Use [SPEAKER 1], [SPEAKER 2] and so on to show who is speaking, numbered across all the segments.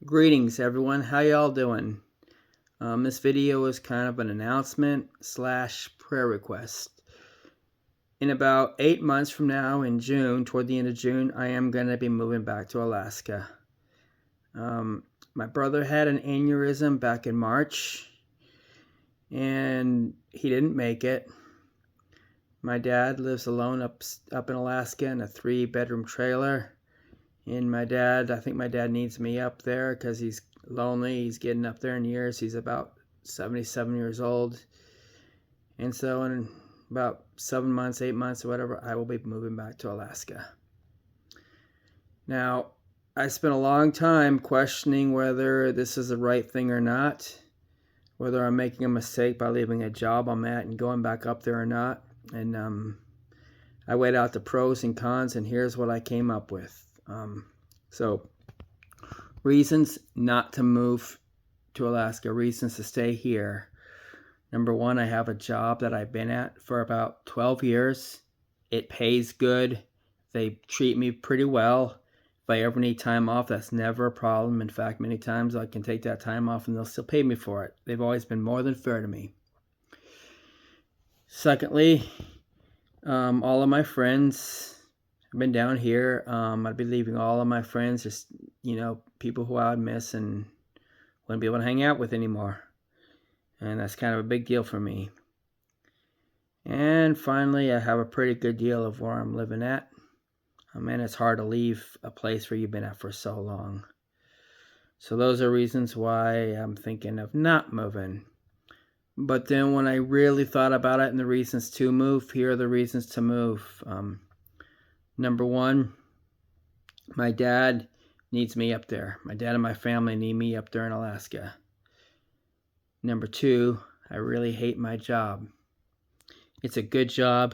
[SPEAKER 1] Greetings everyone, how y'all doing? This video is kind of an announcement slash prayer request. In about 8 months from now, in June, toward the end of June, I am going to be moving back to Alaska. My brother had an aneurysm back in March, and he didn't make it. My dad lives alone up in Alaska in a 3-bedroom trailer. And I think my dad needs me up there because he's lonely. He's getting up there in years. He's about 77 years old. And so in about 7 months, 8 months, or whatever, I will be moving back to Alaska. Now, I spent a long time questioning whether this is the right thing or not, whether I'm making a mistake by leaving a job I'm at and going back up there or not. And I weighed out the pros and cons, and here's what I came up with. So, reasons not to move to Alaska, reasons to stay here. Number one, I have a job that I've been at for about 12 years. It pays good. They treat me pretty well. If I ever need time off, that's never a problem. In fact, many times I can take that time off and they'll still pay me for it. They've always been more than fair to me. Secondly, all of my friends have been down here. I'd be leaving all of my friends, just, people who I would miss and wouldn't be able to hang out with anymore. And that's kind of a big deal for me. And finally, I have a pretty good deal of where I'm living at. And it's hard to leave a place where you've been at for so long. So those are reasons why I'm thinking of not moving. But then when I really thought about it and the reasons to move, here are the reasons to move. Number one, my dad needs me up there. My dad and my family need me up there in Alaska. Number two, I really hate my job. It's a good job.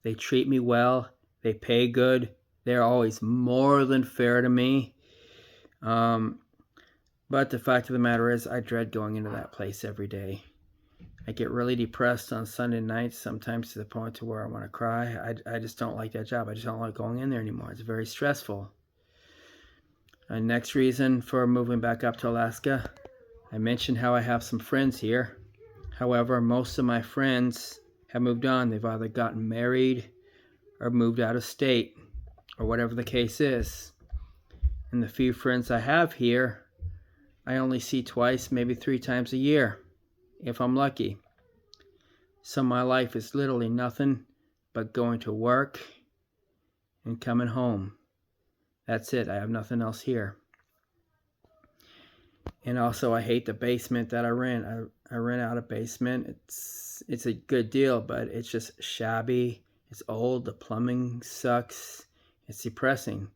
[SPEAKER 1] They treat me well. They pay good. They're always more than fair to me. But the fact of the matter is, I dread going into that place every day. I get really depressed on Sunday nights, sometimes to the point to where I want to cry. I just don't like that job. I just don't like going in there anymore. It's very stressful. Next reason for moving back up to Alaska, I mentioned how I have some friends here. However, most of my friends have moved on. They've either gotten married or moved out of state, or whatever the case is. And the few friends I have here, I only see twice, maybe 3 times a year, if I'm lucky. So my life is literally nothing but going to work and coming home. That's it. I have nothing else here. And also, I hate the basement that I rent. I rent out a basement. It's a good deal, but it's just shabby. It's old. The plumbing sucks. It's depressing.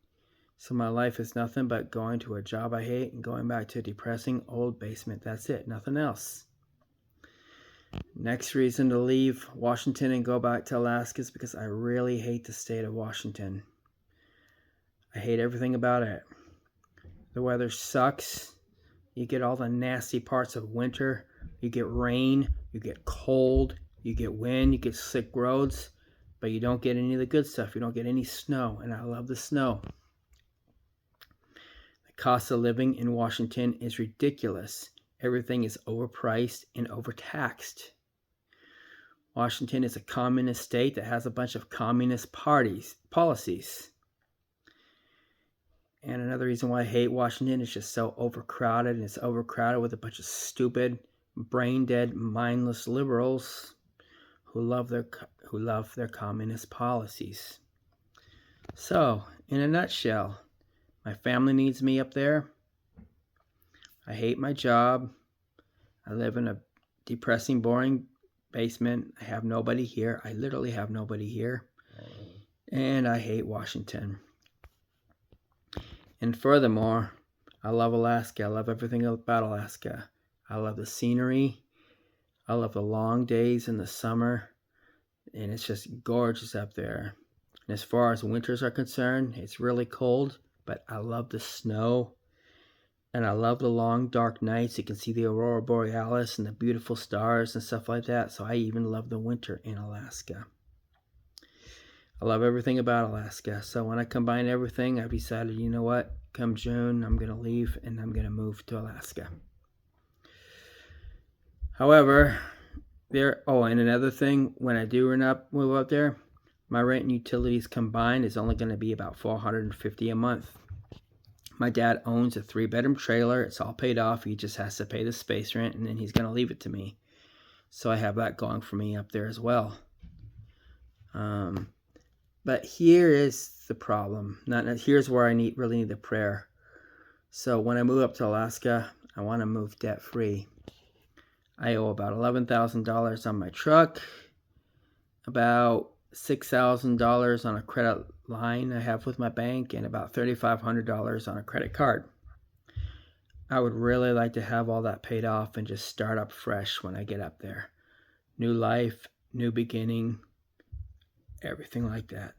[SPEAKER 1] So my life is nothing but going to a job I hate and going back to a depressing old basement. That's it. Nothing else. Next reason to leave Washington and go back to Alaska is because I really hate the state of Washington. I hate everything about it. The weather sucks. You get all the nasty parts of winter. You get rain. You get cold. You get wind. You get slick roads. But you don't get any of the good stuff. You don't get any snow. And I love the snow. The cost of living in Washington is ridiculous. Everything is overpriced and overtaxed. Washington is a communist state that has a bunch of communist policies. And another reason why I hate Washington is just so overcrowded, and it's overcrowded with a bunch of stupid, brain-dead, mindless liberals who love their communist policies. So, in a nutshell, my family needs me up there. I hate my job. I live in a depressing, boring basement. I have nobody here. I literally have nobody here. And I hate Washington. And furthermore, I love Alaska. I love everything about Alaska. I love the scenery. I love the long days in the summer. And it's just gorgeous up there. And as far as winters are concerned, it's really cold. But I love the snow. And I love the long, dark nights. You can see the aurora borealis and the beautiful stars and stuff like that. So I even love the winter in Alaska. I love everything about Alaska. So when I combine everything, I've decided, you know what? Come June, I'm going to leave and I'm going to move to Alaska. However, and another thing, when I do move up there, my rent and utilities combined is only going to be about $450 a month. My dad owns a 3-bedroom trailer. It's all paid off. He just has to pay the space rent, and then he's going to leave it to me. So I have that going for me up there as well. But here is the problem. Here's where I really need the prayer. So when I move up to Alaska, I want to move debt-free. I owe about $11,000 on my truck, about $6,000 on a credit line I have with my bank, and about $3,500 on a credit card. I would really like to have all that paid off and just start up fresh when I get up there. New life, new beginning, everything like that.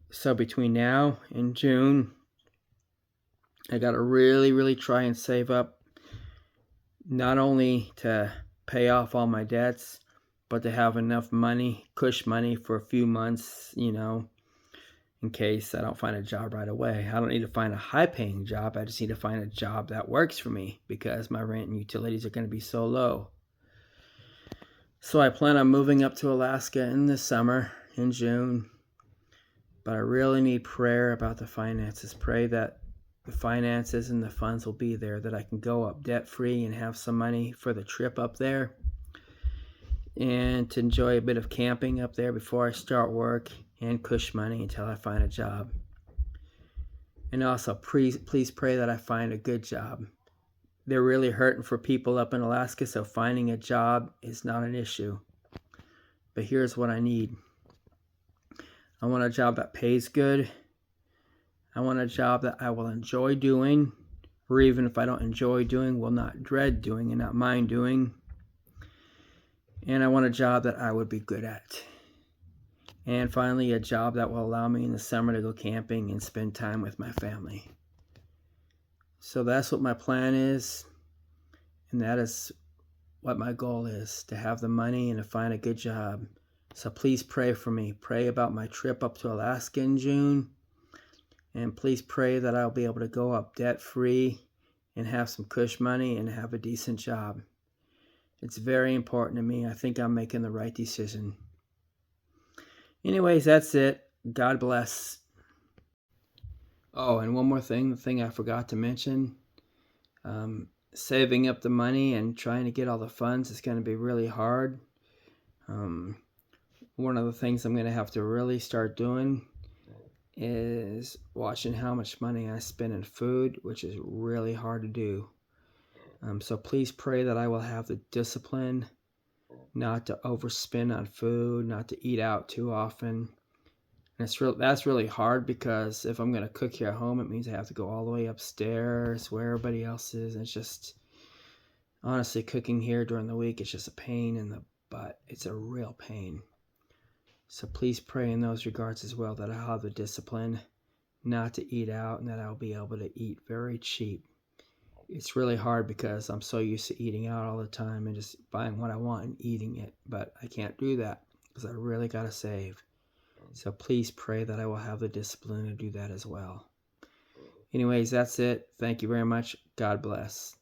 [SPEAKER 1] So between now and June, I got to really try and save up, not only to pay off all my debts, but to have enough money, cush money for a few months, in case I don't find a job right away. I don't need to find a high-paying job. I just need to find a job that works for me because my rent and utilities are going to be so low. So I plan on moving up to Alaska in the summer, in June. But I really need prayer about the finances. Pray that the finances and the funds will be there, that I can go up debt-free and have some money for the trip up there, and to enjoy a bit of camping up there before I start work, and cush money until I find a job. And also, please pray that I find a good job. They're really hurting for people up in Alaska, so finding a job is not an issue. But here's what I need. I want a job that pays good. I want a job that I will enjoy doing, or even if I don't enjoy doing, will not dread doing and not mind doing. And I want a job that I would be good at. And finally, a job that will allow me in the summer to go camping and spend time with my family. So that's what my plan is, and that is what my goal is, to have the money and to find a good job. So please pray for me. Pray about my trip up to Alaska in June. And please pray that I'll be able to go up debt-free and have some cush money and have a decent job. It's very important to me. I think I'm making the right decision. Anyways, that's it. God bless. Oh, and one more thing, the thing I forgot to mention. Saving up the money and trying to get all the funds is going to be really hard. One of the things I'm going to have to really start doing is watching how much money I spend in food, which is really hard to do. So please pray that I will have the discipline not to overspend on food, not to eat out too often. And that's really hard, because if I'm going to cook here at home, it means I have to go all the way upstairs where everybody else is. And it's just, honestly, cooking here during the week, it's just a pain in the butt. It's a real pain. So please pray in those regards as well, that I'll have the discipline not to eat out and that I'll be able to eat very cheap. It's really hard because I'm so used to eating out all the time and just buying what I want and eating it. But I can't do that because I really got to save. So please pray that I will have the discipline to do that as well. Anyways, that's it. Thank you very much. God bless.